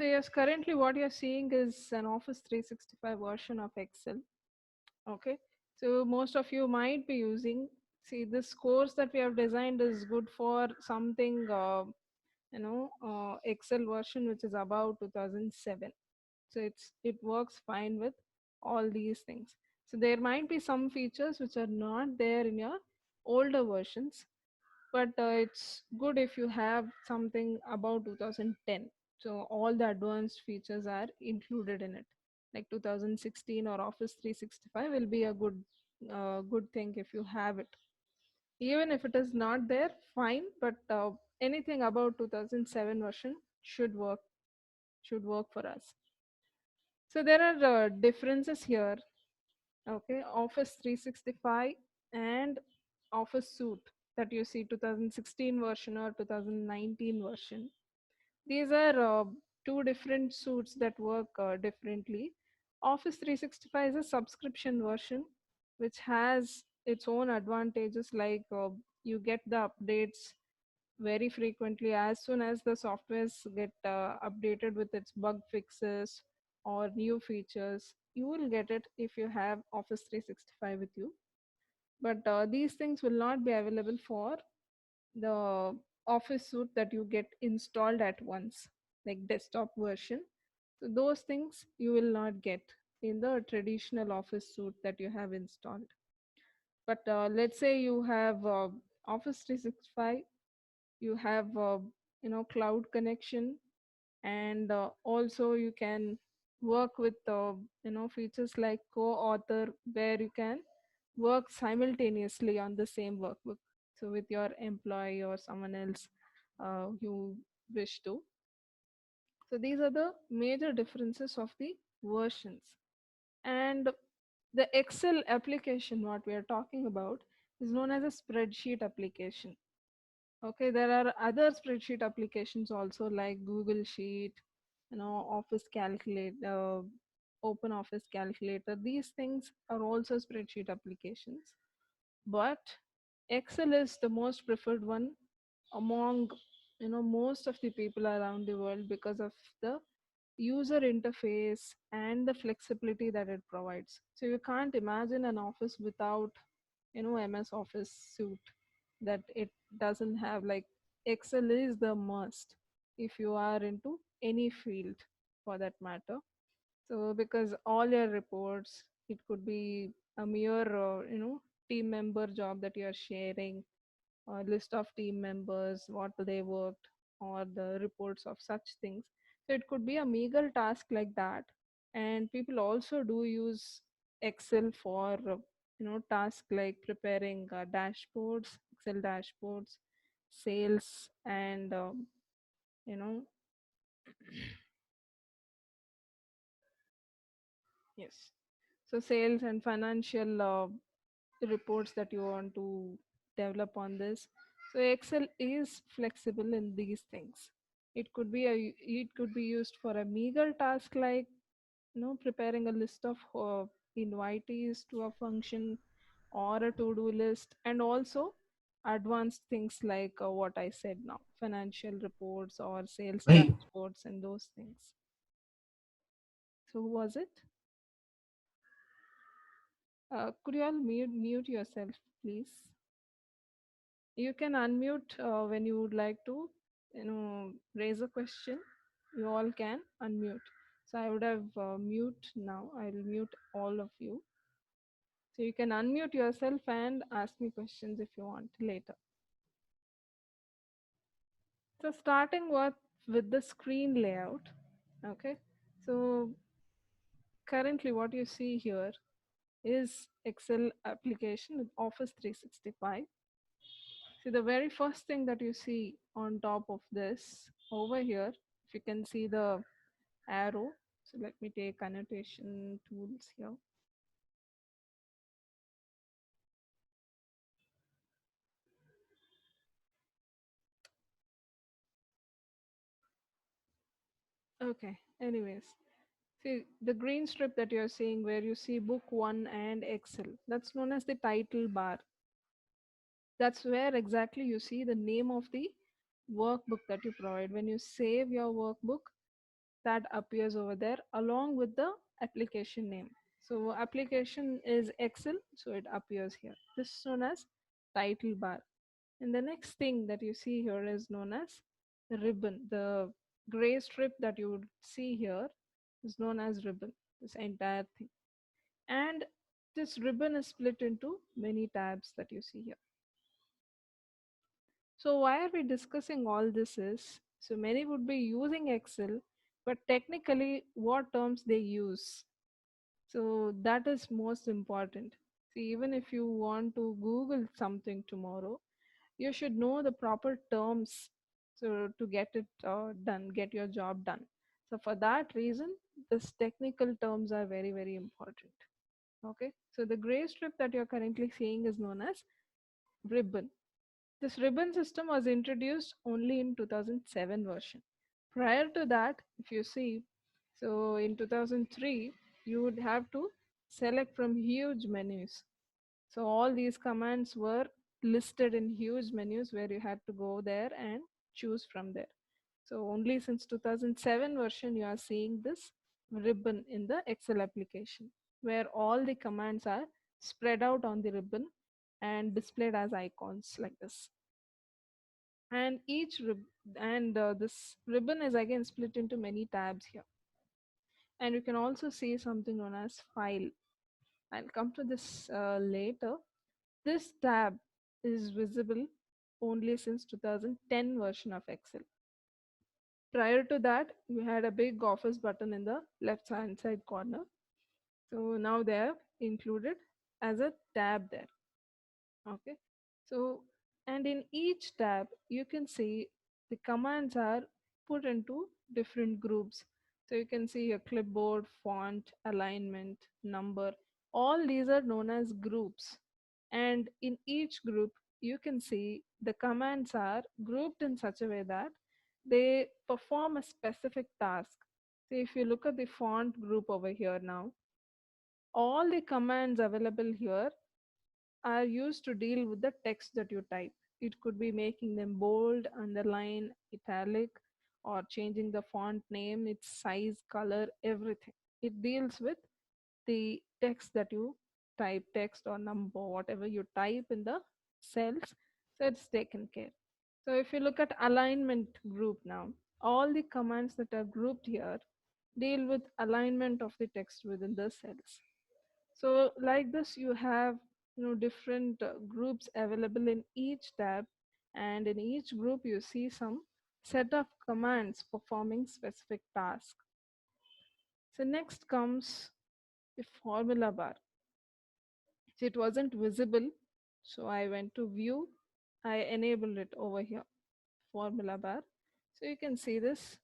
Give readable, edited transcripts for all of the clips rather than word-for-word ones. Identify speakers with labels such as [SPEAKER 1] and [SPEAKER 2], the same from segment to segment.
[SPEAKER 1] So yes, currently what you're seeing is an Office 365 version of Excel. Okay. So most of you might be using, see, this course that we have designed is good for something, Excel version which is about 2007. So it works fine with all these things. So there might be some features which are not there in your older versions, but it's good if you have something about 2010. So all the advanced features are included in it, like 2016 or Office 365 will be a good thing if you have it. Even if it is not there, fine, but anything about 2007 version should work for us. So there are differences here. Okay, Office 365 and Office Suite that you see 2016 version or 2019 version. These are two different suites that work differently. Office 365 is a subscription version which has its own advantages, like you get the updates very frequently as soon as the softwares get updated with its bug fixes or new features. You will get it if you have Office 365 with you, but these things will not be available for the Office suite that you get installed at once, like desktop version. So those things you will not get in the traditional Office suite that you have installed. But let's say you have Office 365, you have cloud connection, and also you can work with features like co-author, where you can work simultaneously on the same workbook, so with your employee or someone else you wish to. So these are the major differences of the versions. And the Excel application what we are talking about is known as a spreadsheet application. Okay, there are other spreadsheet applications also, like Google Sheet, Office Calculator, Open Office Calculator. These things are also spreadsheet applications. But Excel is the most preferred one among most of the people around the world because of the user interface and the flexibility that it provides. So you can't imagine an office without MS Office suite that it doesn't have. Like, Excel is the must if you are into any field for that matter. So because all your reports, it could be a mere team member job that you are sharing, or list of team members, what they worked, or the reports of such things. So it could be a meager task like that. And people also do use Excel for tasks like preparing dashboards, Excel dashboards, sales, and you know yes, so sales and financial reports that you want to develop on this. So Excel is flexible in these things. It could be used for a meager task like preparing a list of invitees to a function or a to-do list, and also advanced things like what I said now, financial reports or sales
[SPEAKER 2] Right.
[SPEAKER 1] dashboards and those things. So who was it? Could you all mute yourself, please? You can unmute when you would like to, raise a question. You all can unmute. So I would have mute now. I will mute all of you. So you can unmute yourself and ask me questions if you want later. So starting with the screen layout. Okay. So currently what you see here is Excel application with Office 365. See, the very first thing that you see on top of this over here, if you can see the arrow. So let me take annotation tools here. Okay, anyways. See, the green strip that you're seeing where you see book one and Excel, that's known as the title bar. That's where exactly you see the name of the workbook that you provide. When you save your workbook, that appears over there along with the application name. So application is Excel, so it appears here. This is known as title bar. And the next thing that you see here is known as the ribbon. The gray strip that you would see here is known as ribbon, this entire thing. And this ribbon is split into many tabs that you see here. So why are we discussing all this is, so many would be using Excel, but technically what terms they use. So that is most important. See, even if you want to Google something tomorrow, you should know the proper terms so to get it done, get your job done. So for that reason, this technical terms are very, very important. Okay. So the gray strip that you're currently seeing is known as ribbon. This ribbon system was introduced only in 2007 version. Prior to that, if you see, so in 2003, you would have to select from huge menus. So all these commands were listed in huge menus where you had to go there and choose from there. So only since 2007 version you are seeing this ribbon in the Excel application where all the commands are spread out on the ribbon and displayed as icons like this. And this ribbon is again split into many tabs here. And you can also see something known as file. I'll come to this later. This tab is visible only since 2010 version of Excel. Prior to that, you had a big office button in the left hand side corner. So now they are included as a tab there. Okay. So, and in each tab, you can see the commands are put into different groups. So you can see your clipboard, font, alignment, number. All these are known as groups. And in each group, you can see the commands are grouped in such a way that they perform a specific task. So if you look at the font group over here now, all the commands available here are used to deal with the text that you type. It could be making them bold, underline, italic, or changing the font name, its size, color, everything. It deals with the text that you type, text or number, whatever you type in the cells, so it's taken care. So if you look at alignment group now, all the commands that are grouped here deal with alignment of the text within the cells. So like this, you have different groups available in each tab, and in each group you see some set of commands performing specific task. So next comes the formula bar. So it wasn't visible, so I went to view. I enabled it over here, formula bar. So you can see this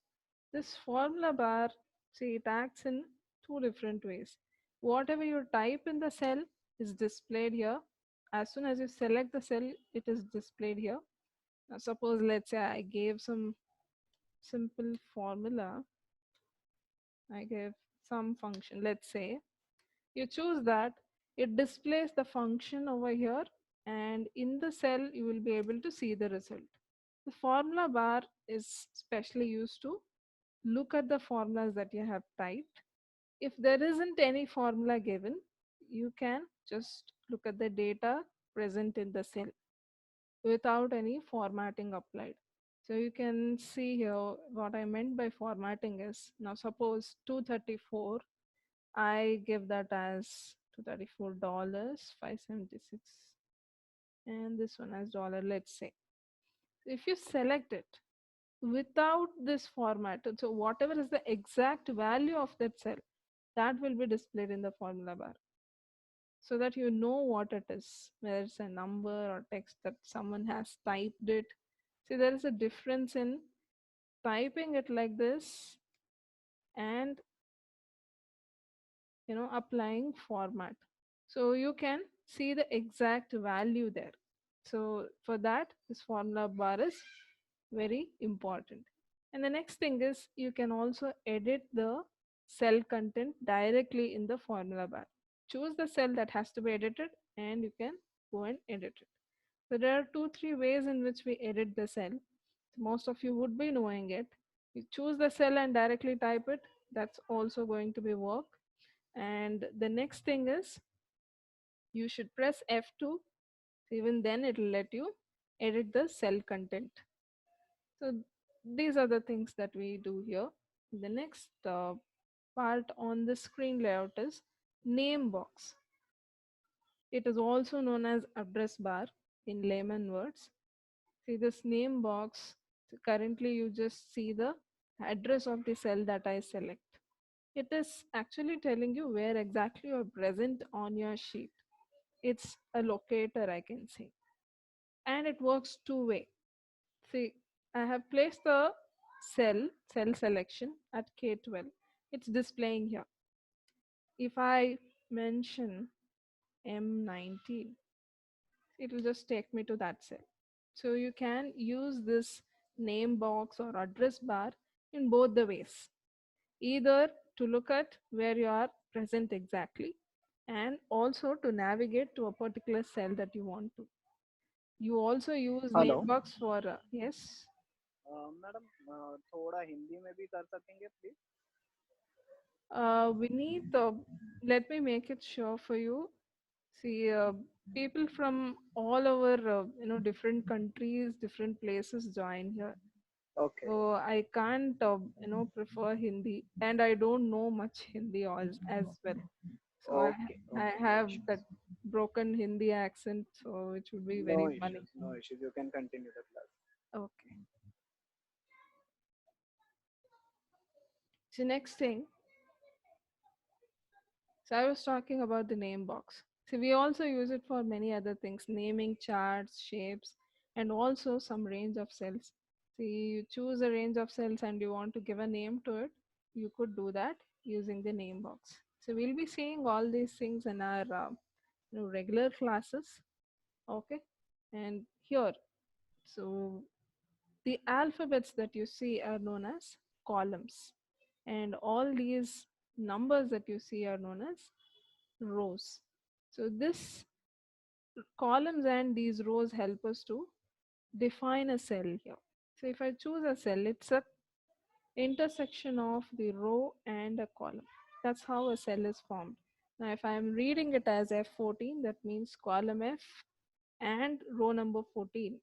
[SPEAKER 1] formula bar. See, it acts in two different ways. Whatever you type in the cell is displayed here. As soon as you select the cell, it is displayed here. Now suppose let's say I gave some simple formula. I gave some function. Let's say you choose that, it displays the function over here, and in the cell you will be able to see the result. The formula bar is specially used to look at the formulas that you have typed. If there isn't any formula given, you can just look at the data present in the cell without any formatting applied. So you can see here what I meant by formatting is, now suppose 234, I give that as $234, 576, and this one as dollar, let's say. If you select it without this format, so whatever is the exact value of that cell, that will be displayed in the formula bar so that you know what it is, whether it's a number or text that someone has typed it. See, there is a difference in typing it like this and applying format. So you can see the exact value there. So for that, this formula bar is very important. And the next thing is you can also edit the cell content directly in the formula bar. Choose the cell that has to be edited and you can go and edit it. So there are two, three ways in which we edit the cell. Most of you would be knowing it. You choose the cell and directly type it. That's also going to be work. And the next thing is you should press F2. Even then it will let you edit the cell content. So these are the things that we do here. The next part on the screen layout is name box. It is also known as address bar in layman words. See this name box, so currently you just see the address of the cell that I select. It is actually telling you where exactly you are present on your sheet. It's a locator, I can say. And it works two way. See, I have placed the cell selection at K12. It's displaying here. If I mention M19, it will just take me to that cell. So you can use this name box or address bar in both the ways. Either to look at where you are present exactly and also to navigate to a particular cell that you want to. You also use name
[SPEAKER 2] hello
[SPEAKER 1] box for yes.
[SPEAKER 2] Madam थोड़ा हिंदी में भी कर सकेंगे please
[SPEAKER 1] We need let me make it sure for you. See, people from all over, different countries, different places join here.
[SPEAKER 2] Okay
[SPEAKER 1] So I can't, prefer Hindi, and I don't know much Hindi as well. So
[SPEAKER 2] okay
[SPEAKER 1] I
[SPEAKER 2] okay no
[SPEAKER 1] have that
[SPEAKER 2] issues
[SPEAKER 1] broken Hindi accent, so it would be
[SPEAKER 2] no
[SPEAKER 1] very funny.
[SPEAKER 2] Issues no issues you can continue the class
[SPEAKER 1] Okay. So next thing, so I was talking about the name box. So we also use it for many other things, naming charts, shapes, and also some range of cells. See, you choose a range of cells and you want to give a name to it, you could do that using the name box. So we'll be seeing all these things in our regular classes. Okay, and here, so the alphabets that you see are known as columns, and all these numbers that you see are known as rows. So this columns and these rows help us to define a cell here. So if I choose a cell, it's a intersection of the row and a column. That's how a cell is formed. Now if I am reading it as F14, that means column F and row number 14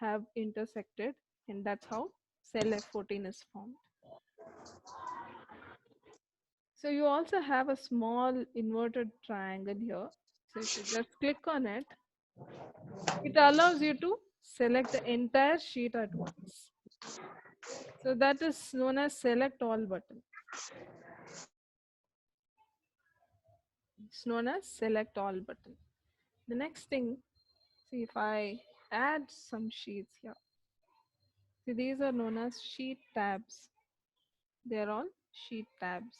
[SPEAKER 1] have intersected, and that's how cell F14 is formed. So you also have a small inverted triangle here. So if you just click on it, it allows you to select the entire sheet at once. So that is known as select all button. It's known as select all button. The next thing, see if I add some sheets here. See, these are known as sheet tabs. They're all sheet tabs.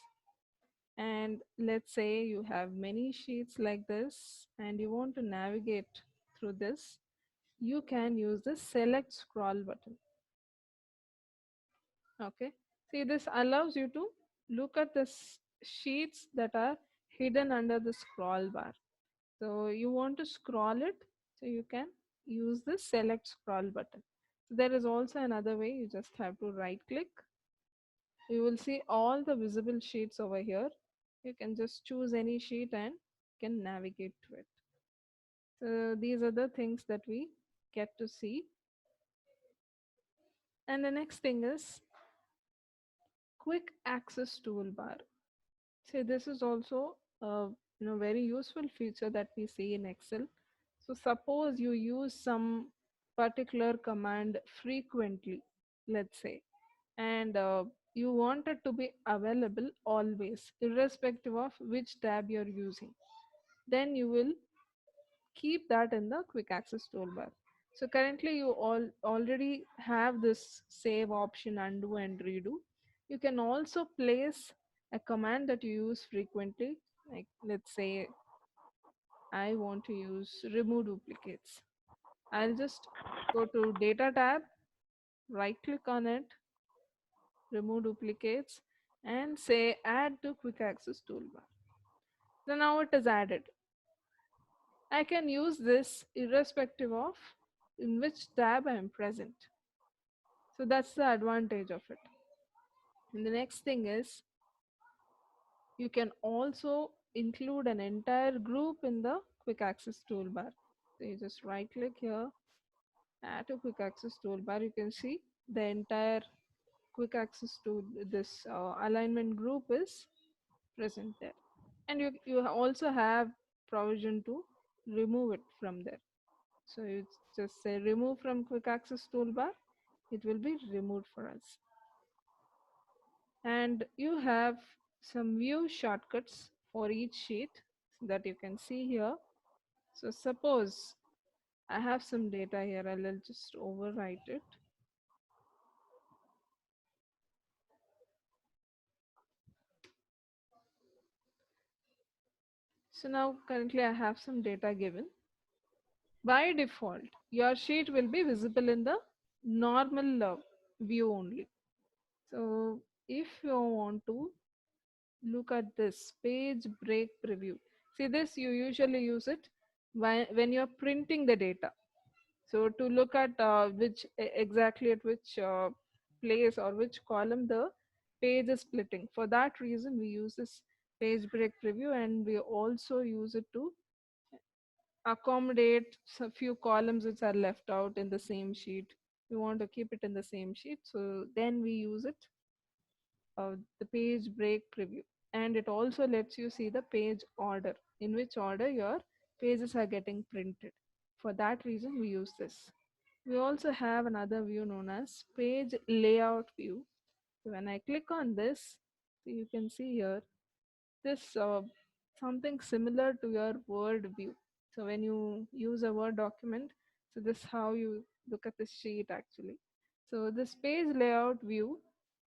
[SPEAKER 1] And let's say you have many sheets like this and you want to navigate through this, you can use the select scroll button. Okay, see, this allows you to look at the sheets that are hidden under the scroll bar. So you want to scroll it, so you can use the select scroll button. So there is also another way. You just have to right click. You will see all the visible sheets over here. You can just choose any sheet and can navigate to it. So these are the things that we get to see. And the next thing is quick access toolbar. See, this is also a very useful feature that we see in Excel. So suppose you use some particular command frequently, let's say, and you want it to be available always, irrespective of which tab you're using. Then you will keep that in the quick access toolbar. So currently you already have this save option, undo and redo. You can also place a command that you use frequently, like let's say I want to use remove duplicates. I'll just go to data tab, right click on it, remove duplicates, and say add to quick access toolbar. So now it is added. I can use this irrespective of in which tab I am present. So that's the advantage of it. And the next thing is you can also include an entire group in the quick access toolbar. So you just right click here, add to quick access toolbar. You can see the entire quick access to this alignment group is present there. And you also have provision to remove it from there. So you just say remove from quick access toolbar, it will be removed for us. And you have some view shortcuts for each sheet that you can see here. So suppose I have some data here, I'll just overwrite it. So now currently I have some data given. By default, your sheet will be visible in the normal view only. So if you want to look at this page break preview, see this you usually use it when you're printing the data. So to look at exactly at which place or which column the page is splitting. For that reason, we use this page break preview, and we also use it to accommodate a few columns which are left out in the same sheet. We want to keep it in the same sheet, so then we use it, the page break preview. And it also lets you see the page order, in which order your pages are getting printed. For that reason, we use this. We also have another view known as page layout view. So when I click on this, so you can see here this something similar to your Word view. So when you use a Word document, so this is how you look at the sheet actually. So this page layout view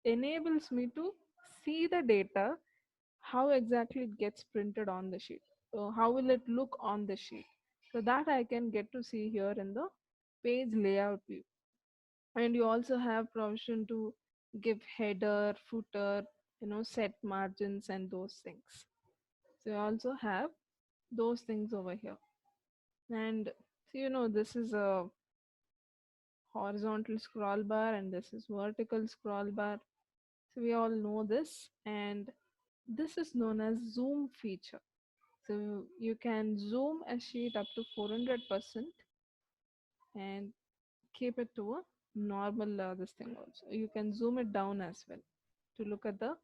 [SPEAKER 1] enables me to see the data, how exactly it gets printed on the sheet. So how will it look on the sheet? So that I can get to see here in the page layout view. And you also have provision to give header, footer, set margins and those things. So you also have those things over here. And so this is a horizontal scroll bar and this is vertical scroll bar. So we all know this, and this is known as zoom feature. So you can zoom a sheet up to 400% and keep it to a normal this thing also. You can zoom it down as well to look at the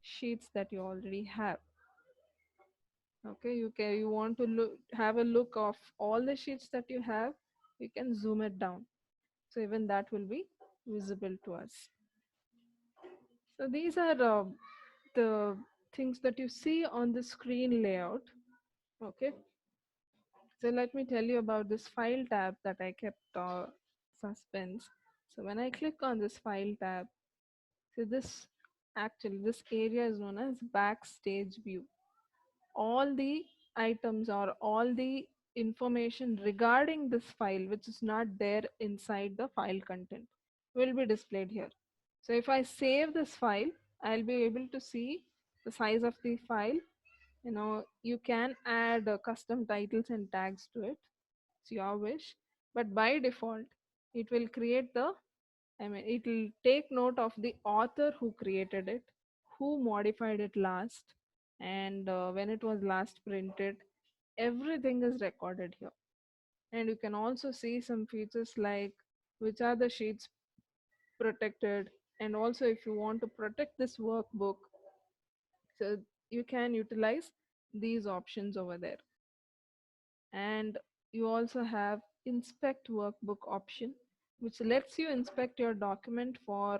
[SPEAKER 1] sheets that you already have. Okay, you want to have a look of all the sheets that you have, you can zoom it down. So even that will be visible to us. So these are the things that you see on the screen layout. Okay, so let me tell you about this file tab that I kept suspense. So when I click on this file tab, so this area is known as backstage view. All the items or all the information regarding this file which is not there inside the file content will be displayed here. So if I save this file, I'll be able to see the size of the file. You can add custom titles and tags to it. It's your wish. But by default, it will create it will take note of the author who created it, who modified it last, and when it was last printed. Everything is recorded here. And you can also see some features like which are the sheets protected, and also if you want to protect this workbook, so you can utilize these options over there. And you also have inspect workbook option, which lets you inspect your document for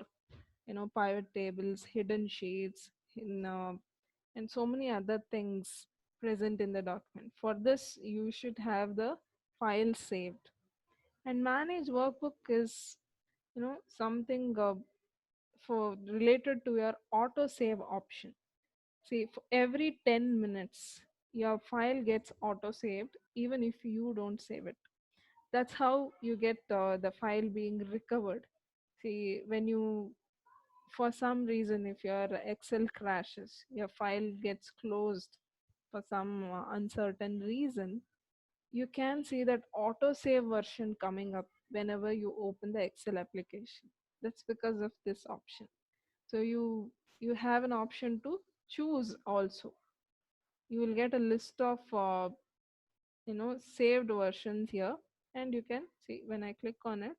[SPEAKER 1] pivot tables, hidden sheets, and so many other things present in the document. For this, you should have the file saved. And manage workbook is something for related to your auto save option. See, for every 10 minutes, your file gets auto saved even if you don't save it. That's how you get the file being recovered. See, when you, for some reason, if your Excel crashes, your file gets closed for some uncertain reason, you can see that autosave version coming up whenever you open the Excel application. That's because of this option. So you have an option to choose also. You will get a list of saved versions here, and you can see when I click on it,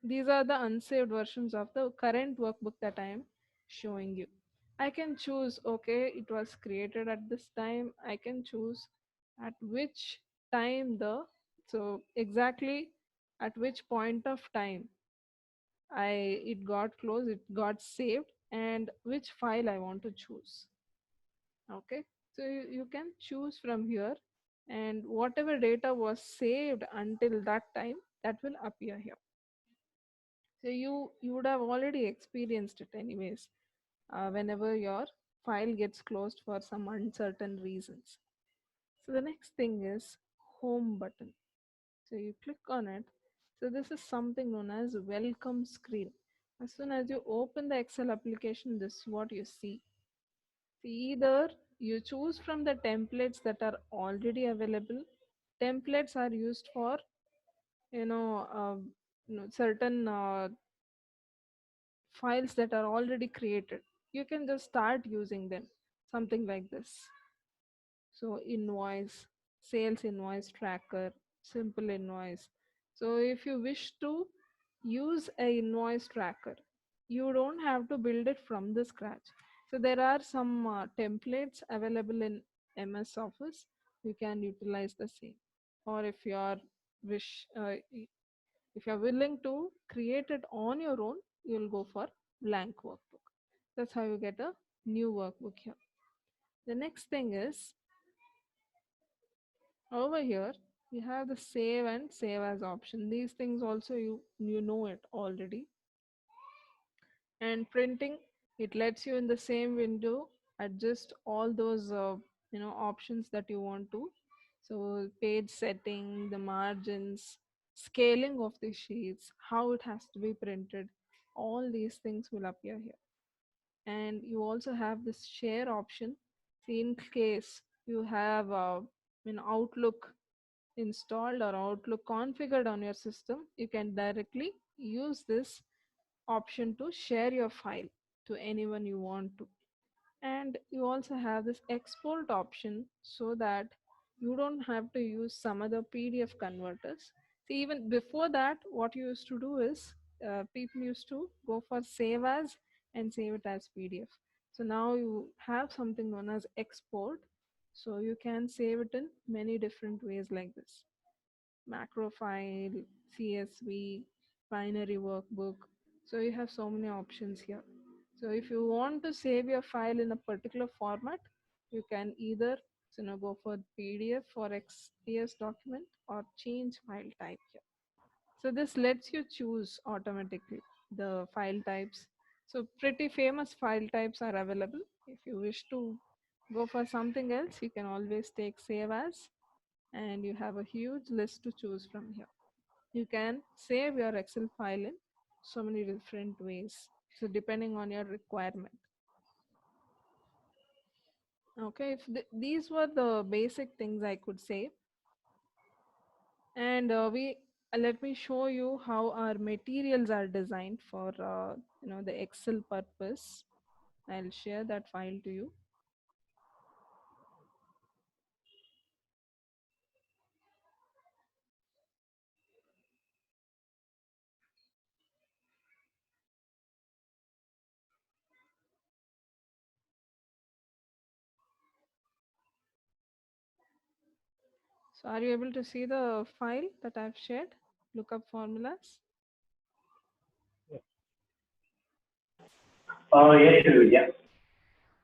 [SPEAKER 1] these are the unsaved versions of the current workbook that I am showing you. I can choose, okay, it was created at this time. I can choose at which time so exactly at which point of time it got closed, it got saved, and which file I want to choose. Okay, so you can choose from here, and whatever data was saved until that time, that will appear here. So you would have already experienced it anyways, whenever your file gets closed for some uncertain reasons. So the next thing is home button. So you click on it. So this is something known as welcome screen. As soon as you open the Excel application, this is what you see. See, either you choose from the templates that are already available. Templates are used for you know, uh, certain files that are already created. You can just start using them, something like this. So invoice, sales invoice tracker, simple invoice. So if you wish to use a invoice tracker, you don't have to build it from the scratch. So there are some templates available in MS Office. You can utilize the same. Or if you are wish if you're willing to create it on your own, you'll go for blank workbook. That's how you get a new workbook here. The next thing is over here, you have the save and save as option. These things also you know it already. And printing, it lets you in the same window adjust all those options that you want to. So page setting, the margins, scaling of the sheets, how it has to be printed, all these things will appear here. And you also have this share option. See, in case you have an Outlook installed or Outlook configured on your system, you can directly use this option to share your file to anyone you want to. And you also have this export option so that you don't have to use some other PDF converters. See, even before that, what you used to do is people used to go for save as and save it as PDF. So now you have something known as export. So you can save it in many different ways like this: macro file, CSV, binary workbook. So you have so many options here. So if you want to save your file in a particular format, you can either go for PDF or XPS document or change file type here. So this lets you choose automatically the file types. So pretty famous file types are available. If you wish to go for something else, you can always take save as, and you have a huge list to choose from here. You can save your Excel file in so many different ways. So depending on your requirement. Okay, if these were the basic things I could say. And we let me show you how our materials are designed for the Excel purpose. I'll share that file to you. So are you able to see the file that I've shared? Lookup formulas.
[SPEAKER 3] Yes, yeah.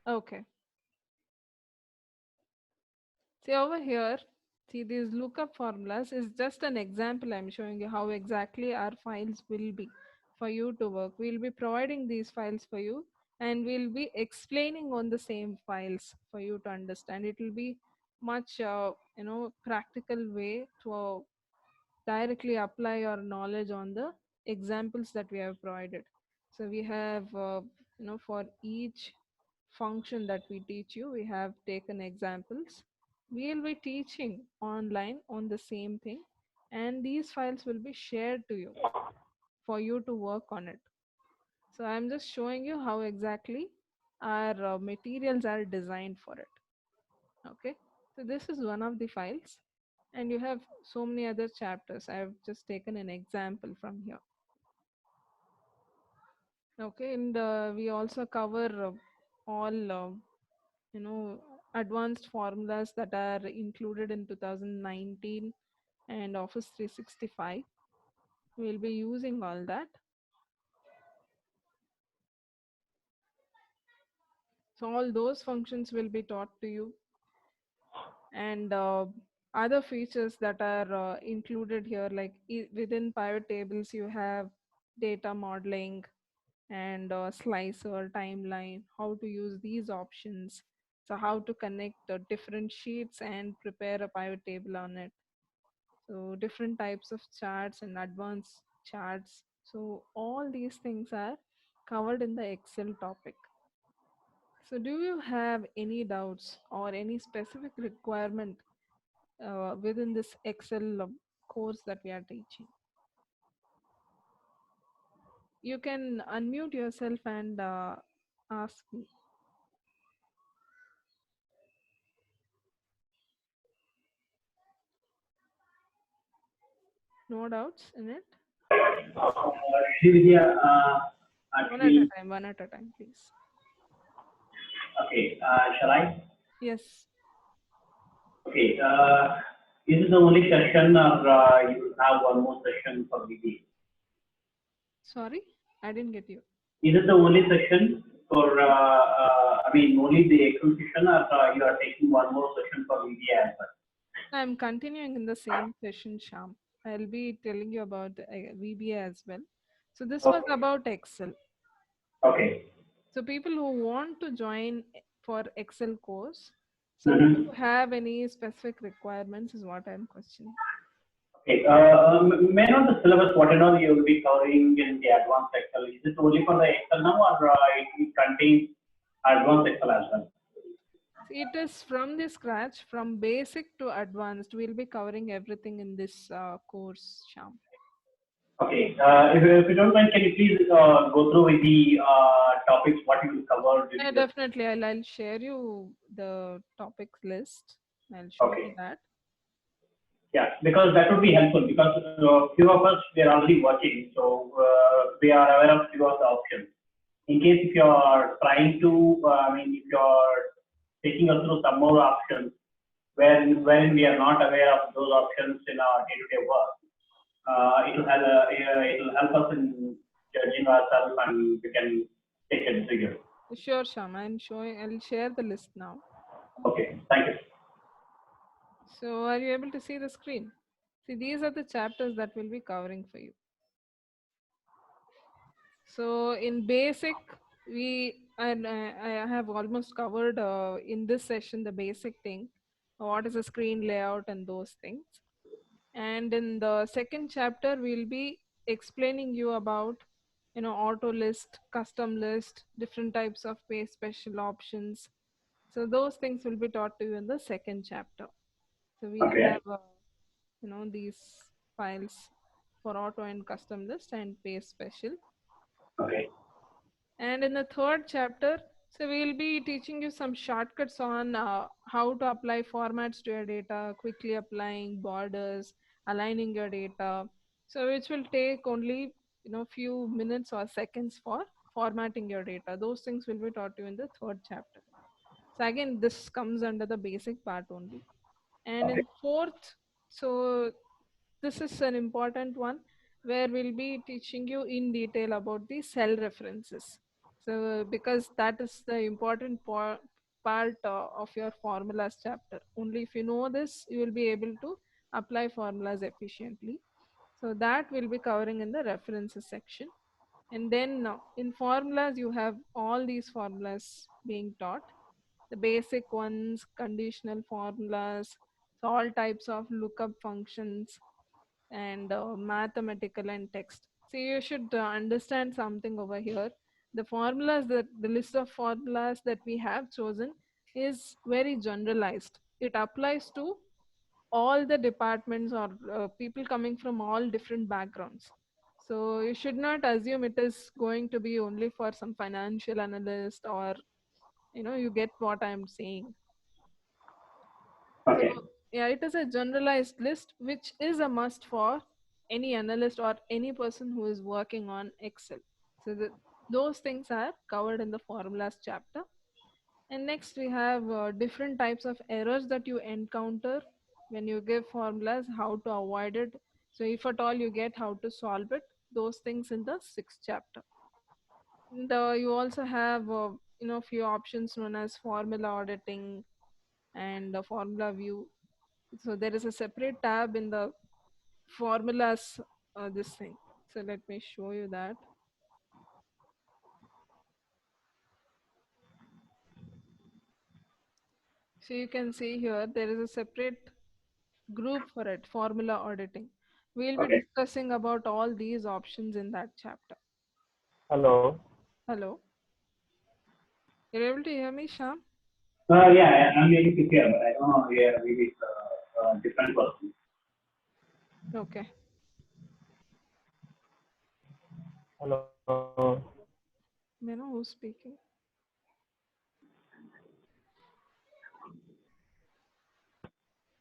[SPEAKER 1] Okay. See over here, see these lookup formulas is just an example. I'm showing you how exactly our files will be for you to work. We'll be providing these files for you, and we'll be explaining on the same files for you to understand. It will be much practical way to directly apply your knowledge on the examples that we have provided. So we have for each function that we teach you, we have taken examples. We'll be teaching online on the same thing, and these files will be shared to you for you to work on it. So I'm just showing you how exactly our materials are designed for it. Okay. So this is one of the files, and you have so many other chapters. I've just taken an example from here. Okay. And we also cover all, advanced formulas that are included in 2019 and Office 365. We'll be using all that. So all those functions will be taught to you, and other features that are included here, like within pivot tables, you have data modeling and slicer, timeline, how to use these options. So how to connect different sheets and prepare a pivot table on it. So different types of charts and advanced charts. So all these things are covered in the Excel topic. So do you have any doubts or any specific requirement within this Excel course that we are teaching? You can unmute yourself and ask me. No doubts in it?
[SPEAKER 3] Srividya,
[SPEAKER 1] One at a
[SPEAKER 3] actually,
[SPEAKER 1] time, one at a time, please.
[SPEAKER 3] okay, shall I?
[SPEAKER 1] Yes.
[SPEAKER 3] Okay, is it the only session or you will have one more session for VB?
[SPEAKER 1] Sorry, I didn't get you.
[SPEAKER 3] Is it the only session for, I mean, only the Excel session or you are taking one more session for VB as well?
[SPEAKER 1] I'm continuing in the same session, Sham. I'll be telling you about VBA as well. So this was
[SPEAKER 3] Okay,
[SPEAKER 1] about Excel.
[SPEAKER 3] okay.
[SPEAKER 1] So people who want to join for Excel course, so do
[SPEAKER 3] Mm-hmm.
[SPEAKER 1] you have any specific requirements is what I'm questioning.
[SPEAKER 3] Okay, may I know the syllabus, what you know you will be covering in the advanced Excel? Is it only for the Excel now or it contains advanced Excel as well?
[SPEAKER 1] It is from the scratch, from basic to advanced. We'll be covering everything in this course, Sham.
[SPEAKER 3] Okay. If you don't mind, can you please go through with the topics what you will cover
[SPEAKER 1] Yeah,
[SPEAKER 3] during this?
[SPEAKER 1] definitely. I'll share you the topics list. I'll show you
[SPEAKER 3] Okay.
[SPEAKER 1] that.
[SPEAKER 3] Yeah, because that would be helpful because few of us we are already working, so we are aware of few of the options. In case if you are trying to, I mean, if you are taking us through some more options, when we are not aware of those options in our day-to-day work, it will help us in judging ourselves and we can take a decision.
[SPEAKER 1] Sure, Sham. I'm showing. I'll share the list now.
[SPEAKER 3] Okay, thank you.
[SPEAKER 1] So, are you able to see the screen? See, these are the chapters that we'll be covering for you. So, in basic, I have almost covered in this session the basic thing, what is a screen layout and those things. And in the second chapter, we'll be explaining you about, auto list, custom list, different types of pay special options. So those things will be taught to you in the second chapter. So we
[SPEAKER 3] Okay,
[SPEAKER 1] have, these files for auto and custom list and pay special.
[SPEAKER 3] okay,
[SPEAKER 1] And in the third chapter, so we'll be teaching you some shortcuts on how to apply formats to your data, quickly applying borders, aligning your data. So which will take only few minutes or seconds for formatting your data. Those things will be taught you in the third chapter. So again, this comes under the basic part only. And
[SPEAKER 3] okay,
[SPEAKER 1] in fourth, so this is an important one where we'll be teaching you in detail about the cell references. So, because that is the important part of your formulas chapter. Only if you know this, you will be able to apply formulas efficiently. So, that we'll be covering in the references section. And then in formulas, you have all these formulas being taught, the basic ones, conditional formulas, so all types of lookup functions, and mathematical and text. So you should understand something over here. The formulas, that the list of formulas that we have chosen is very generalized. It applies to all the departments or people coming from all different backgrounds. So you should not assume it is going to be only for some financial analyst, or you get what I'm saying. So
[SPEAKER 3] Okay.
[SPEAKER 1] yeah, it is a generalized list which is a must for any analyst or any person who is working on Excel. So those things are covered in the formulas chapter. And next we have different types of errors that you encounter when you give formulas, how to avoid it. So if at all you get how to solve it, those things in the sixth chapter. And you also have few options known as formula auditing and formula view. So there is a separate tab in the formulas, this thing. So let me show you that. So you can see here there is a separate group for it, formula auditing. We'll be
[SPEAKER 3] Okay.
[SPEAKER 1] discussing about all these options in that chapter.
[SPEAKER 4] Hello.
[SPEAKER 1] Hello, you're able to hear me, Sham?
[SPEAKER 3] Yeah, I'm able to hear, but I don't know, yeah, maybe it's a different person.
[SPEAKER 1] Okay.
[SPEAKER 4] Hello.
[SPEAKER 1] May I know who's speaking?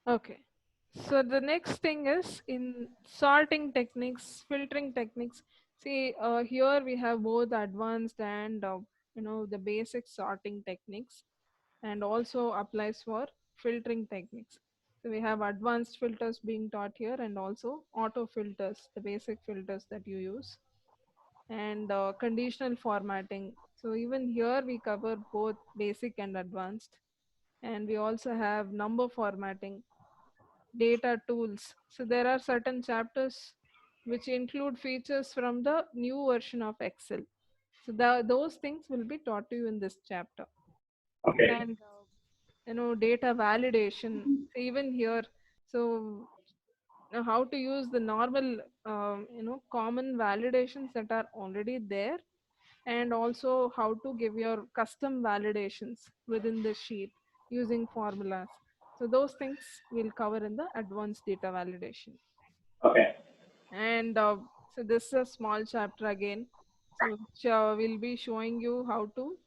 [SPEAKER 1] Okay. So the next thing is in sorting techniques, filtering techniques. See, here we have both advanced and the basic sorting techniques, and also applies for filtering techniques. So we have advanced filters being taught here, and also auto filters, the basic filters that you use, and conditional formatting. So even here we cover both basic and advanced, and we also have number formatting, data tools. So there are certain chapters which include features from the new version of Excel. So those things will be taught to you in this chapter.
[SPEAKER 3] Okay.
[SPEAKER 1] And data validation. So even here, so how to use the normal common validations that are already there, and also how to give your custom validations within the sheet using formulas. So those things we'll cover in the advanced data validation.
[SPEAKER 3] Okay.
[SPEAKER 1] And so this is a small chapter again, so which will be showing you how to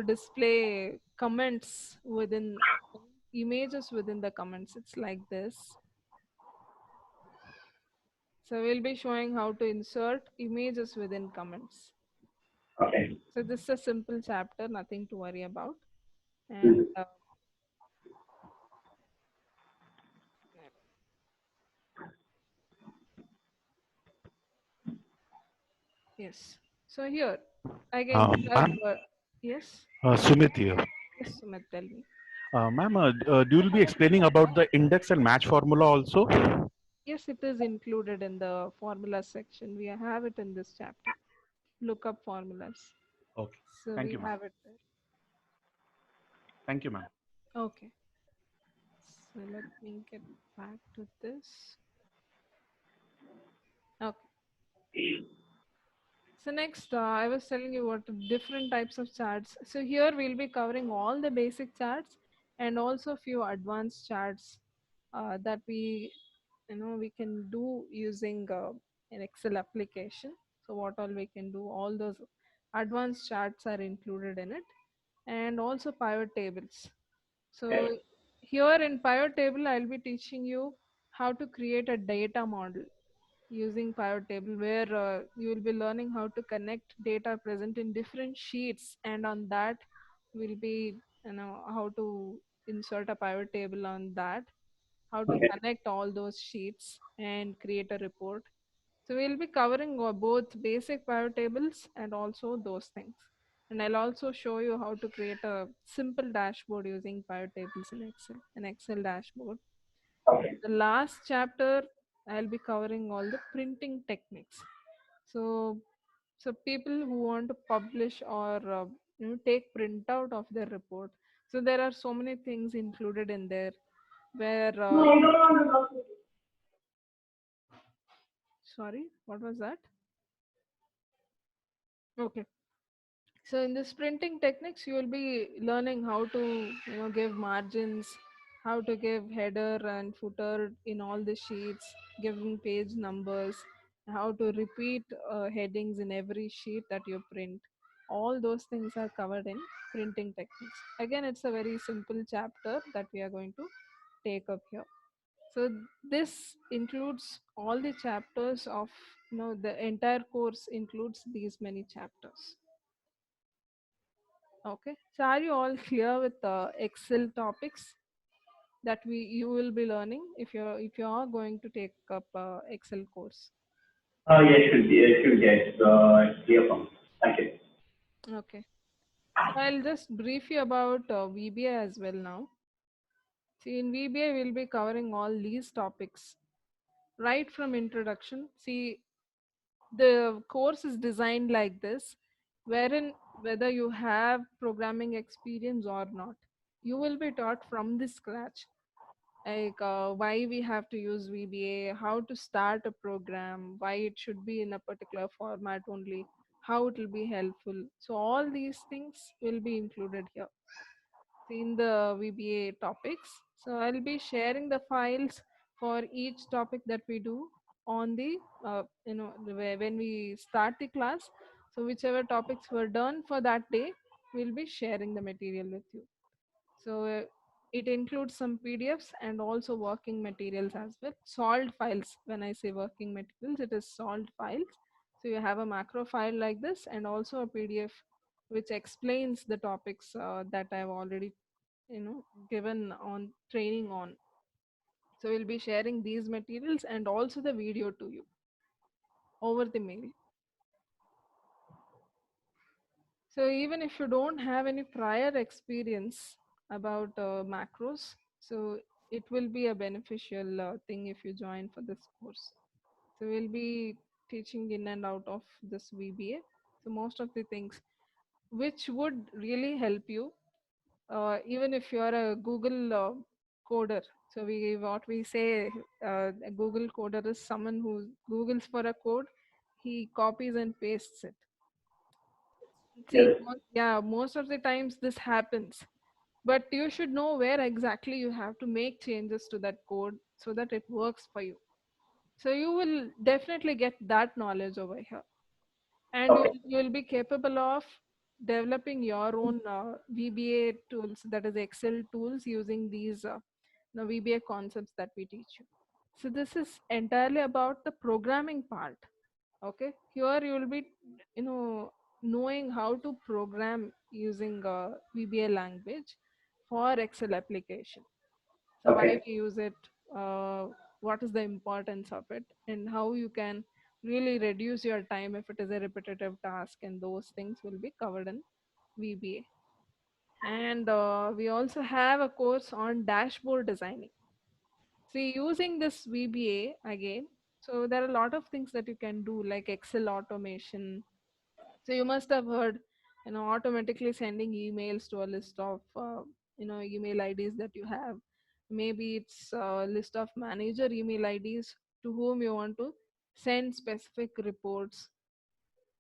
[SPEAKER 1] display comments within images within the comments. It's like this. So we'll be showing how to insert images within comments.
[SPEAKER 3] Okay.
[SPEAKER 1] So this is a simple chapter, nothing to worry about. And
[SPEAKER 3] Mhm.
[SPEAKER 1] yes. So here again we have
[SPEAKER 5] Ma'am,
[SPEAKER 1] yes,
[SPEAKER 5] Sumit here.
[SPEAKER 1] yes, Sumit, tell me.
[SPEAKER 5] Ma'am, you will be explaining about the index and match formula also?
[SPEAKER 1] Yes, it is included in the formula section. We have it in this chapter. Lookup formulas.
[SPEAKER 5] Okay.
[SPEAKER 1] So
[SPEAKER 5] Thank
[SPEAKER 1] we
[SPEAKER 5] you, ma'am.
[SPEAKER 1] have it there.
[SPEAKER 5] Thank you, ma'am.
[SPEAKER 1] Okay. So let me get back to this. Okay. So next, I was telling you what different types of charts. So here we'll be covering all the basic charts and also few advanced charts that we can do using an Excel application. So what all we can do, all those advanced charts are included in it, and also pivot tables.
[SPEAKER 3] Yes.
[SPEAKER 1] So here in pivot table, I'll be teaching you how to create a data model using pivot table, where you will be learning how to connect data present in different sheets, and on that will be how to insert a pivot table on that, how to
[SPEAKER 3] Okay.
[SPEAKER 1] connect all those sheets and create a report. So we'll be covering both basic pivot tables and also those things. And I'll also show you how to create a simple dashboard using pivot tables in Excel, an Excel dashboard.
[SPEAKER 3] Okay.
[SPEAKER 1] The last chapter, I'll be covering all the printing techniques. So, so people who want to publish or take printout of their report. So there are so many things included in there, where sorry, what was that? Okay. So in this printing techniques, you will be learning how to give margins, how to give header and footer in all the sheets, giving page numbers, how to repeat headings in every sheet that you print. All those things are covered in printing techniques. Again, it's a very simple chapter that we are going to take up here. So this includes all the chapters of, the entire course includes these many chapters. Okay, so are you all clear with the Excel topics that you will be learning if you are going to take up Excel course?
[SPEAKER 3] Yeah, it should be. It's clear from. Thank you.
[SPEAKER 1] Okay, so I'll just brief you about VBA as well now. See, in VBA we'll be covering all these topics right from introduction. See, the course is designed like this, wherein whether you have programming experience or not, you will be taught from the scratch, like why we have to use VBA, how to start a program, why it should be in a particular format only, how it will be helpful. So all these things will be included here in the VBA topics. So I'll be sharing the files for each topic that we do on the when we start the class. So whichever topics were done for that day, we'll be sharing the material with you. So it includes some PDFs and also working materials as well. Solved files. When I say working materials, it is solved files. So you have a macro file like this and also a PDF which explains the topics that I've already given on training on. So we'll be sharing these materials and also the video to you over the mail. So even if you don't have any prior experience about macros, so it will be a beneficial thing if you join for this course. So we'll be teaching in and out of this VBA. So most of the things which would really help you, even if you are a Google coder. So what we say, a Google coder is someone who Googles for a code, he copies and pastes it. See,
[SPEAKER 3] Yes.
[SPEAKER 1] yeah, most of the times this happens, but you should know where exactly you have to make changes to that code so that it works for you. So you will definitely get that knowledge over here, and
[SPEAKER 3] Okay.
[SPEAKER 1] you will be capable of developing your own VBA tools, that is Excel tools, using these VBA concepts that we teach you. So this is entirely about the programming part. Okay, here you will be, knowing how to program using VBA language for Excel application. So why
[SPEAKER 3] Okay.
[SPEAKER 1] we use it, uh, what is the importance of it, and how you can really reduce your time if it is a repetitive task, and those things will be covered in VBA. And we also have a course on dashboard designing. See, using this VBA again, so there are a lot of things that you can do, like Excel automation. So you must have heard, automatically sending emails to a list of, email IDs that you have. Maybe it's a list of manager email IDs to whom you want to send specific reports,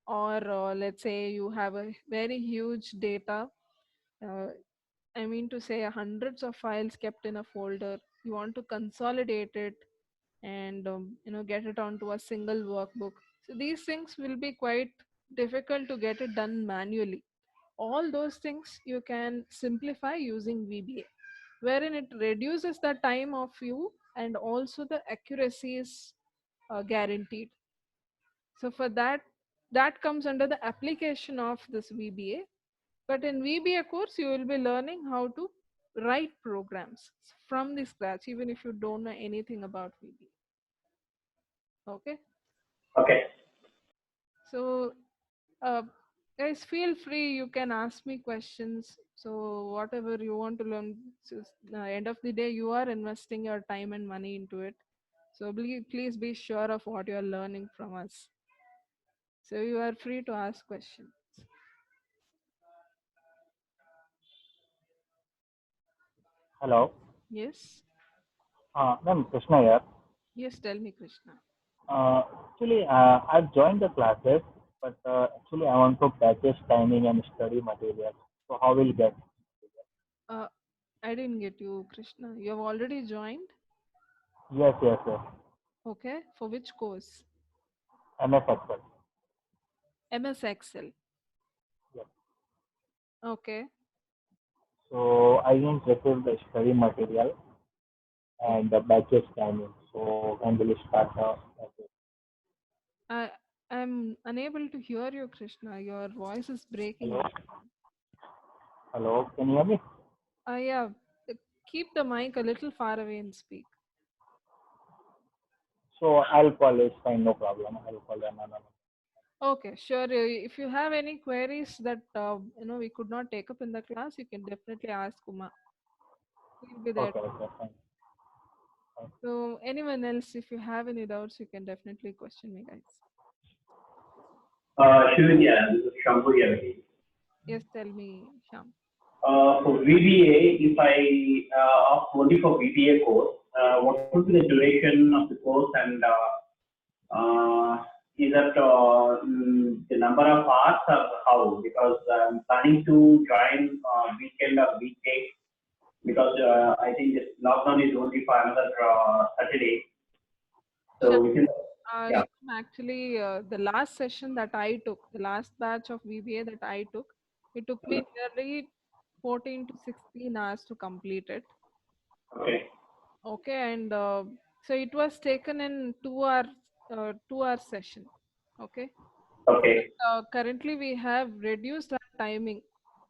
[SPEAKER 1] or let's say you have a very huge data. Uh, I mean to say hundreds of files kept in a folder. You want to consolidate it and get it onto a single workbook. So these things will be quite difficult to get it done manually. All those things you can simplify using VBA, wherein it reduces the time of you and also the accuracy is guaranteed. So for that, that comes under the application of this VBA. But in VBA course, you will be learning how to write programs from the scratch, even if you don't know anything about VBA. Okay.
[SPEAKER 3] Okay.
[SPEAKER 1] So, uh, guys, feel free. You can ask me questions. So, whatever you want to learn, end of the day, you are investing your time and money into it. So, please be sure of what you are learning from us. So, you are free to ask questions.
[SPEAKER 4] Hello.
[SPEAKER 1] Yes.
[SPEAKER 4] Ma'am, Krishna here.
[SPEAKER 1] Yes. Tell me, Krishna.
[SPEAKER 4] Actually, I've joined the classes, but actually I want to practice timing and study materials. So how will get?
[SPEAKER 1] Uh, I didn't get you, Krishna. You have already joined.
[SPEAKER 4] Yes, yes, yes.
[SPEAKER 1] Okay. For which course?
[SPEAKER 4] MS Excel.
[SPEAKER 1] MS Excel.
[SPEAKER 4] Yes.
[SPEAKER 1] Okay.
[SPEAKER 4] So I didn't receive the study material and the batches timing. So when will you start the batches?
[SPEAKER 1] I'm unable to hear you, Krishna. Your voice is breaking
[SPEAKER 4] Hello?
[SPEAKER 1] up.
[SPEAKER 4] Hello, can you hear me?
[SPEAKER 1] Yeah, uh, keep the mic a little far away and speak.
[SPEAKER 4] So I'll call, it's fine, no problem. I'll call them.
[SPEAKER 1] Okay, sure. If you have any queries that we could not take up in the class, you can definitely ask Uma. He'll be there.
[SPEAKER 4] Okay, okay, fine.
[SPEAKER 1] So anyone else, if you have any doubts, you can definitely question me, guys.
[SPEAKER 3] Shivya, this is Shambhu here again.
[SPEAKER 1] Yes, tell me, Sham.
[SPEAKER 3] For VBA, if I opt only for VBA course, what would be the duration of the course and is that the number of hours or how? Because I'm planning to join weekend or weekday because I think this lockdown is only for another 30 days. So
[SPEAKER 1] Sham,
[SPEAKER 3] within, yeah,
[SPEAKER 1] Sham, actually, the last session that I took, the last batch of VBA that I took, it took me nearly 14 to 16 hours to complete it.
[SPEAKER 3] okay,
[SPEAKER 1] Okay, and so it was taken in 2 hour session. Okay.
[SPEAKER 3] okay,
[SPEAKER 1] Currently, we have reduced our timing.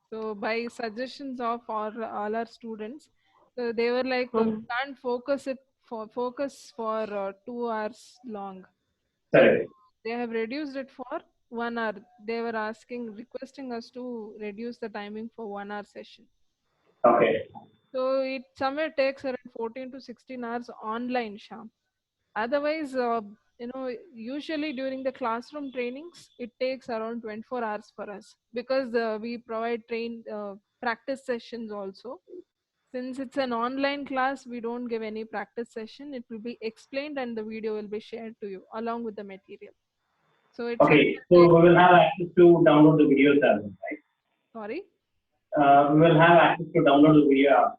[SPEAKER 1] So, by suggestions of all our students, so they were like, we can't focus for 2 hours long. So,
[SPEAKER 3] correct,
[SPEAKER 1] they have reduced it for 1 hour. They were requesting us to reduce the timing for 1 hour session.
[SPEAKER 3] okay,
[SPEAKER 1] So, it somewhere takes around 14 to 16 hours online, Sham. Otherwise, usually during the classroom trainings, it takes around 24 hours for us because we provide practice sessions also. Since it's an online class, we don't give any practice session. It will be explained and the video will be shared to you along with the material. So it's a
[SPEAKER 3] okay. So we will have access to download the videos as well, right?
[SPEAKER 1] sorry.
[SPEAKER 3] We will have access to download the video.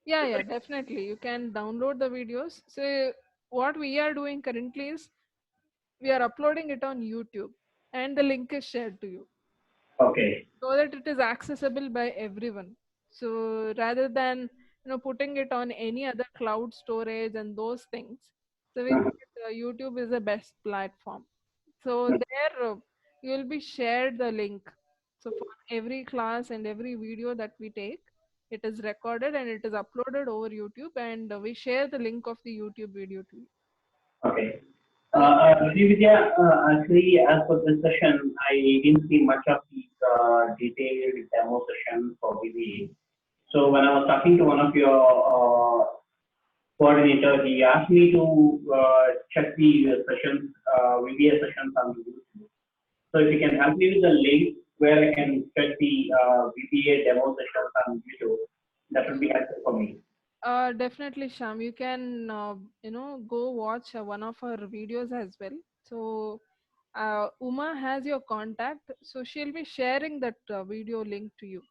[SPEAKER 1] Yeah, definitely. You can download the videos. So what we are doing currently is we are uploading it on YouTube and the link is shared to you,
[SPEAKER 3] Okay,
[SPEAKER 1] so that it is accessible by everyone. So rather than putting it on any other cloud storage and those things, so we thought, YouTube is the best platform. So there you will be shared the link. So for every class and every video that we take, it is recorded and it is uploaded over YouTube, and we share the link of the YouTube video to you.
[SPEAKER 3] okay.
[SPEAKER 1] So you
[SPEAKER 3] Srividya, actually, as for this session, I didn't see much of the detailed demo session for VBA. So when I was talking to one of your coordinator, he asked me to check the sessions, VBA sessions on YouTube. So if you can help me with the link where I can check the VBA demo sessions on YouTube, that would be helpful for me.
[SPEAKER 1] Definitely, Sham. You can, go watch one of her videos as well. So, Uma has your contact, so she'll be sharing that video link to you.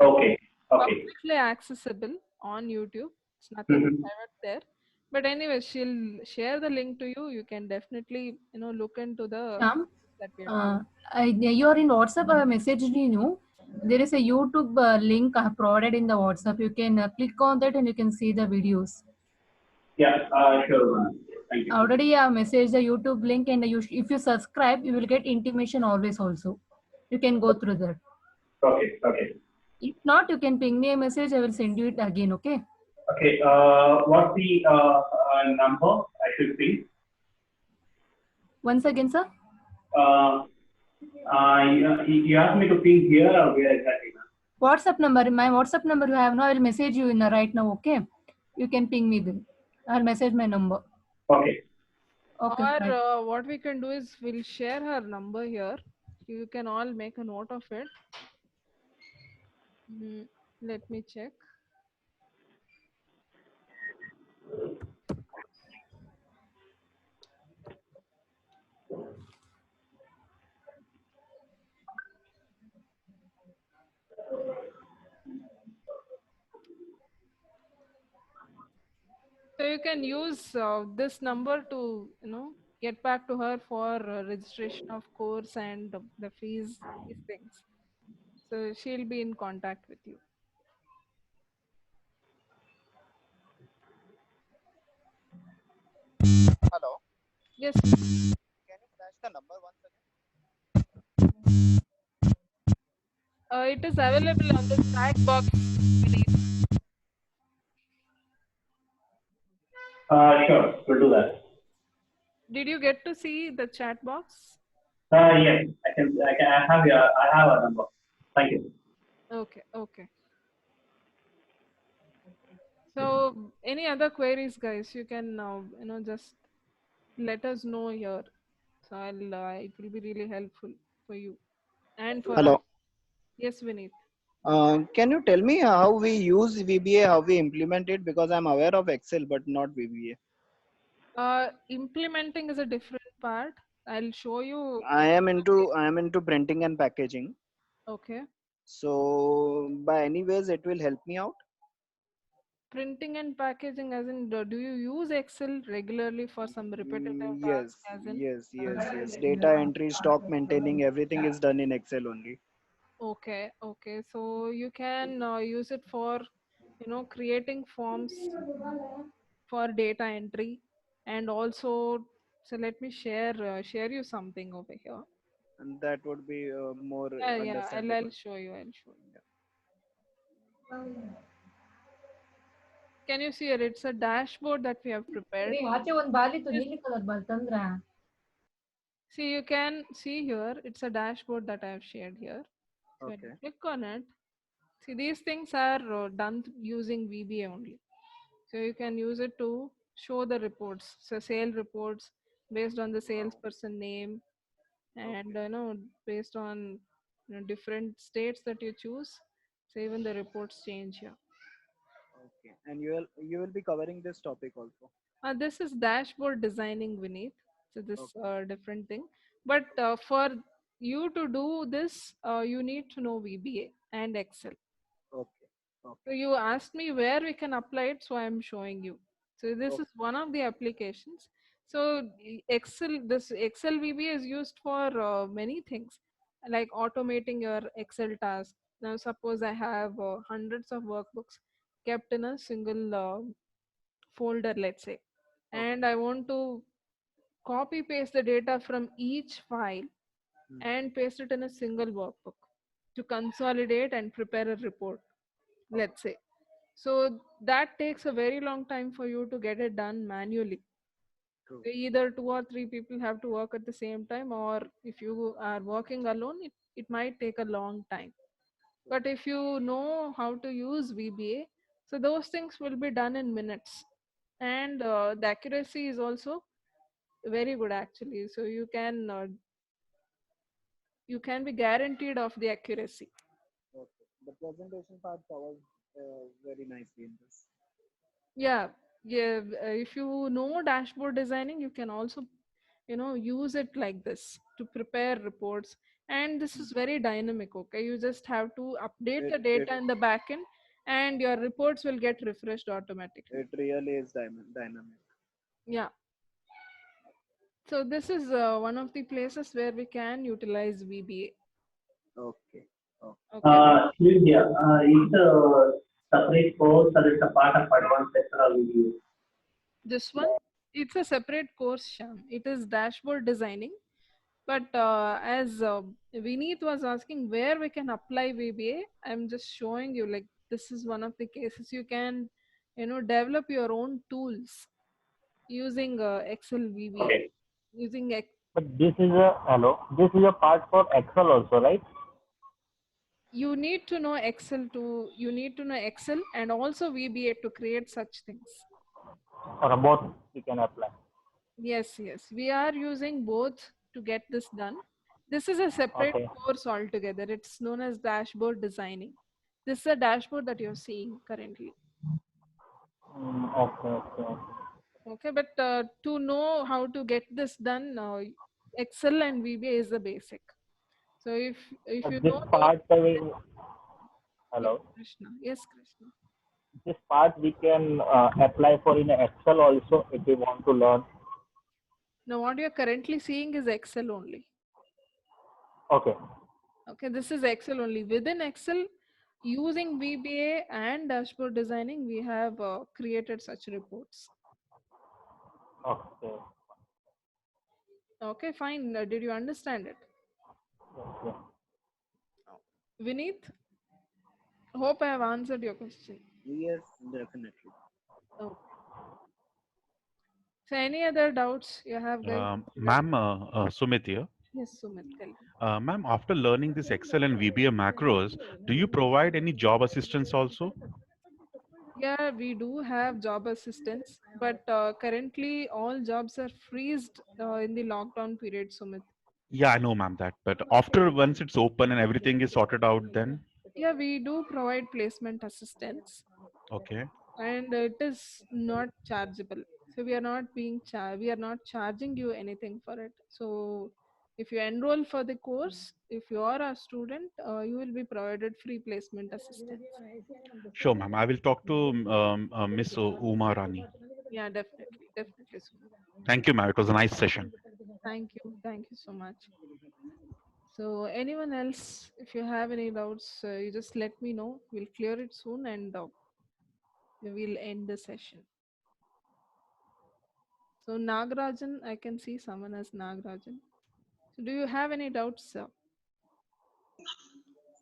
[SPEAKER 3] Okay, okay.
[SPEAKER 1] Publicly accessible on YouTube. It's nothing
[SPEAKER 3] Mhm.
[SPEAKER 1] private there. But anyway, she'll share the link to you. You can definitely, look into the
[SPEAKER 6] Shyam,
[SPEAKER 1] that we are doing.
[SPEAKER 6] you are in WhatsApp. I messaged you. There is a YouTube link I have provided in the WhatsApp. You can click on that and you can see the videos.
[SPEAKER 3] Yeah, sure, ma'am. Thank you.
[SPEAKER 6] Already I have messaged the YouTube link, and if you subscribe, you will get intimation always also. You can go through that.
[SPEAKER 3] Okay, okay.
[SPEAKER 6] If not, you can ping me a message. I will send you it again. Okay.
[SPEAKER 3] Okay, what's the number I should be?
[SPEAKER 6] Once again, sir.
[SPEAKER 3] You asked me to ping here or where exactly, ma'am?
[SPEAKER 6] WhatsApp number. My WhatsApp number you have now. I will message you in the right now. Okay. You can ping me then. I'll message my number.
[SPEAKER 3] Okay.
[SPEAKER 6] Okay.
[SPEAKER 1] Or
[SPEAKER 6] Right.
[SPEAKER 1] what we can do is we'll share her number here. You can all make a note of it. Let me check. So you can use this number to, get back to her for registration of course and the fees, these things. So she'll be in contact with you.
[SPEAKER 2] Hello.
[SPEAKER 1] Yes,
[SPEAKER 2] Can you flash the number once again?
[SPEAKER 1] it is available on the chat box. Vineet.
[SPEAKER 3] Sure, we'll do that.
[SPEAKER 1] Did you get to see the chat box?
[SPEAKER 3] Yes, I have a number. Thank you.
[SPEAKER 1] Okay, okay. So any other queries, guys, you can just let us know here. So it will be really helpful for you and for us.
[SPEAKER 2] Hello.
[SPEAKER 1] Yes, Vineet.
[SPEAKER 2] Can you tell me how we use VBA, how we implement it? Because I'm aware of Excel, but not VBA.
[SPEAKER 1] Implementing is a different part. I'll show you.
[SPEAKER 2] I am into printing and packaging.
[SPEAKER 1] Okay.
[SPEAKER 2] So by any ways, it will help me out.
[SPEAKER 1] Printing and packaging, as in, do you use Excel regularly for some repetitive
[SPEAKER 2] Yes,
[SPEAKER 1] task? As in,
[SPEAKER 2] yes. Data entry, stock maintaining, everything is done in Excel only.
[SPEAKER 1] okay, okay. So you can use it for, creating forms for data entry, and also, so let me share you something over here.
[SPEAKER 2] And that would be more
[SPEAKER 1] Yeah, yeah. I'll
[SPEAKER 2] understandable.
[SPEAKER 1] show you. I'll show you. Can you see it? It's a dashboard that we have prepared.
[SPEAKER 6] ಆಚೆ ಒಂದ್ ಬಾಲಿತ್ತು ನೀಲಿ colour ball ತಂದ್ರ
[SPEAKER 1] See, you can see here, it's a dashboard that I have shared here. So when you
[SPEAKER 2] Okay.
[SPEAKER 1] click on it, see, these things are done using VBA only. So you can use it to show the reports. So sale reports based on the salesperson name, and based on different states that you choose. So even the reports change here.
[SPEAKER 2] Okay. And you will be covering this topic also.
[SPEAKER 1] This is dashboard designing, Vineet. So this
[SPEAKER 2] Okay.
[SPEAKER 1] different thing. But for you to do this, you need to know VBA and Excel.
[SPEAKER 2] Okay.
[SPEAKER 1] So you asked me where we can apply it, so I'm showing you. So this
[SPEAKER 2] Okay.
[SPEAKER 1] is one of the applications. So this Excel VBA is used for many things, like automating your Excel task. Now suppose I have hundreds of workbooks kept in a single folder, let's say, and
[SPEAKER 2] Okay.
[SPEAKER 1] I want to copy paste the data from each file
[SPEAKER 2] Hmm.
[SPEAKER 1] and paste it in a single workbook to consolidate and prepare a report, let's say. So that takes a very long time for you to get it done manually.
[SPEAKER 2] True.
[SPEAKER 1] So either two or three people have to work at the same time, or if you are working alone, it might take a long time. But if you know how to use VBA, so those things will be done in minutes. And the accuracy is also very good actually. So you can be guaranteed of the accuracy.
[SPEAKER 2] Okay. The presentation part covers very nicely in this.
[SPEAKER 1] Yeah, yeah. If you know dashboard designing, you can also use it like this to prepare reports. And this is very dynamic. Okay, you just have to update the
[SPEAKER 2] It
[SPEAKER 1] data in the backend, and your reports will get refreshed automatically.
[SPEAKER 2] it really is dynamic.
[SPEAKER 1] Yeah. So this is one of the places where we can utilize VBA.
[SPEAKER 2] Okay. Okay.
[SPEAKER 1] Okay.
[SPEAKER 3] Sylvia, it's a separate course or it's a part of advanced sectoral review?
[SPEAKER 1] This one, it's a separate course, Sham. It is dashboard designing. But as Vineet was asking where we can apply VBA, I'm just showing you, like, this is one of the cases you can, develop your own tools using Excel VBA,
[SPEAKER 3] Okay.
[SPEAKER 1] using
[SPEAKER 4] But this is a hello. This is a part for Excel also, right?
[SPEAKER 1] you need to know Excel and also VBA to create such things.
[SPEAKER 4] Or both we can apply.
[SPEAKER 1] Yes, yes. We are using both to get this done. This is a separate
[SPEAKER 4] Okay.
[SPEAKER 1] course altogether. It's known as dashboard designing. This is a dashboard that you're seeing currently.
[SPEAKER 4] Okay.
[SPEAKER 1] Okay, but to know how to get this done, Excel and VBA is the basic. So if you
[SPEAKER 4] This
[SPEAKER 1] know those,
[SPEAKER 4] part
[SPEAKER 1] yes,
[SPEAKER 4] hello.
[SPEAKER 1] Krishna. Yes, Krishna.
[SPEAKER 4] This part we can apply for in Excel also if we want to learn.
[SPEAKER 1] Now, what you're currently seeing is Excel only.
[SPEAKER 4] Okay.
[SPEAKER 1] Okay, this is Excel only. Within Excel, using VBA and dashboard designing, we have created such reports.
[SPEAKER 4] Okay.
[SPEAKER 1] Okay, fine. Did you understand it?
[SPEAKER 4] Yes,
[SPEAKER 1] Vineet, hope I have answered your question.
[SPEAKER 2] Yes, definitely.
[SPEAKER 1] Okay. So, any other doubts you have, guys?
[SPEAKER 5] Ma'am, Sumit here.
[SPEAKER 1] Yes, Sumit, tell me.
[SPEAKER 5] Ma'am, after learning this Excel and VBA macros, do you provide any job assistance also?
[SPEAKER 1] Yeah, we do have job assistance, but currently all jobs are freezed in the lockdown period, Sumit.
[SPEAKER 5] Yeah, I know, ma'am, that. But after once it's open and everything is sorted out, then
[SPEAKER 1] Yeah, we do provide placement assistance,
[SPEAKER 5] okay.
[SPEAKER 1] and it is not chargeable. So we are not we are not charging you anything for it. So if you enroll for the course, if you are a student, you will be provided free placement assistance.
[SPEAKER 5] Sure, ma'am. I will talk to Miss Uma Rani.
[SPEAKER 1] Yeah, definitely, definitely, Sumit.
[SPEAKER 5] Thank you, ma'am. It was a nice session.
[SPEAKER 1] Thank you so much. So anyone else, if you have any doubts, you just let me know. We'll clear it soon, and we'll end the session. So Nagarajan, I can see someone as Nagarajan. So do you have any doubts, sir?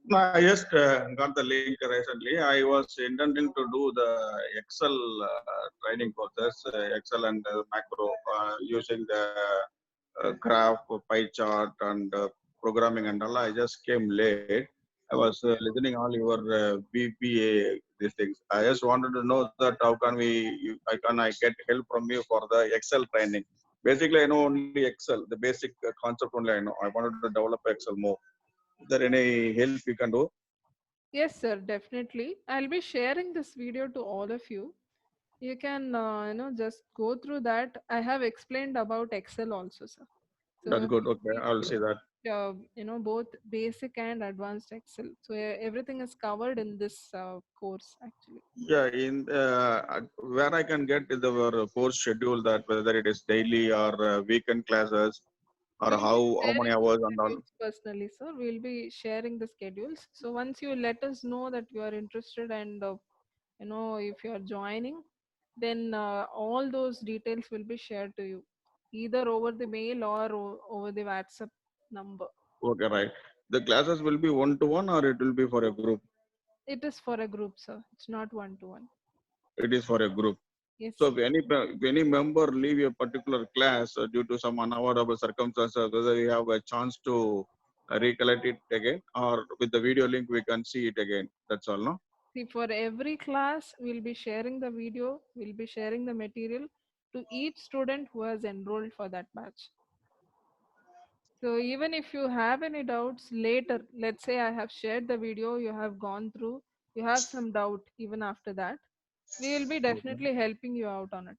[SPEAKER 7] No, I just got the link recently. I was intending to do the Excel training courses, Excel and macro, using the graph, pie chart, and programming and all. I just came late. I was listening all your BPA these things. I just wanted to know that how can I get help from you for the Excel training. Basically, I know only Excel, the basic concept only I know. I wanted to develop Excel more. Is there any help you can do?
[SPEAKER 1] Yes, sir, definitely. I'll be sharing this video to all of you. You can, just go through that. I have explained about Excel also, sir.
[SPEAKER 7] That's
[SPEAKER 1] So
[SPEAKER 7] good. Okay, I'll see that.
[SPEAKER 1] both basic and advanced Excel. So everything is covered in this course actually.
[SPEAKER 7] Yeah, in where I can get the course schedule, that whether it is daily or weekend classes or
[SPEAKER 1] We'll be
[SPEAKER 7] how many
[SPEAKER 1] sharing the
[SPEAKER 7] hours and all.
[SPEAKER 1] schedules personally, sir. We'll be sharing the schedules. So once you let us know that you are interested and if you are joining, then all those details will be shared to you, either over the mail or over the WhatsApp number.
[SPEAKER 7] Okay, right. The classes will be one to one or it will be for a group.
[SPEAKER 1] It is for a group, sir. It's not one to one.
[SPEAKER 7] It is for a group.
[SPEAKER 1] Yes,
[SPEAKER 7] So
[SPEAKER 1] sir.
[SPEAKER 7] if any member leave a particular class due to some unavoidable circumstances, whether we have a chance to recollect it again or with the video link we can see it again. That's all, no?
[SPEAKER 1] See, for every class, we'll be sharing the video, we'll be sharing the material to each student who has enrolled for that batch. So even if you have any doubts later, let's say I have shared the video, you have gone through, you have some doubt even after that, we will be
[SPEAKER 7] Okay.
[SPEAKER 1] definitely helping you out on it.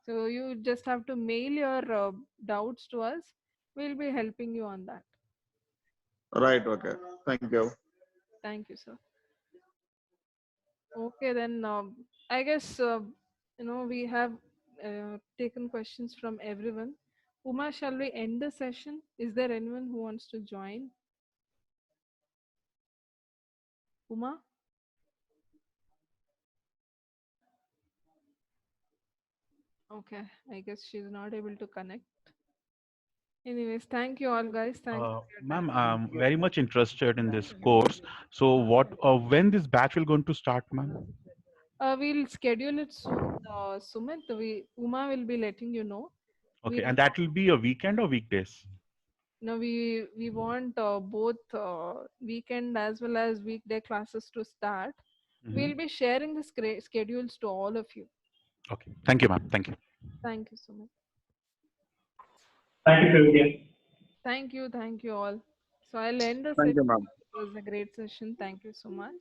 [SPEAKER 1] So you just have to mail your doubts to us. We'll be helping you on that.
[SPEAKER 7] Right. Okay. Thank you.
[SPEAKER 1] Thank you, sir. Okay, then I guess we have taken questions from everyone. Uma, shall we end the session? Is there anyone who wants to join? Uma? Okay, I guess she's not able to connect. Anyways, thank you all, guys. Thanks for your time.
[SPEAKER 5] Ma'am, I'm very much interested in this course. So when this batch will going to start, ma'am?
[SPEAKER 1] We'll schedule it soon. Sumit, Uma will be letting you know.
[SPEAKER 5] Okay,
[SPEAKER 1] We'll
[SPEAKER 5] and that will be a weekend or weekdays?
[SPEAKER 1] we want both weekend as well as weekday classes to start. We'll be sharing the schedules to all of you.
[SPEAKER 5] Okay, thank you, ma'am. Thank you.
[SPEAKER 1] Thank you so much.
[SPEAKER 3] Thank you, Praveen.
[SPEAKER 1] Thank you all. So I'll end the
[SPEAKER 7] Thank you,
[SPEAKER 1] session.
[SPEAKER 7] ma'am.
[SPEAKER 1] It was a great session. Thank you so much.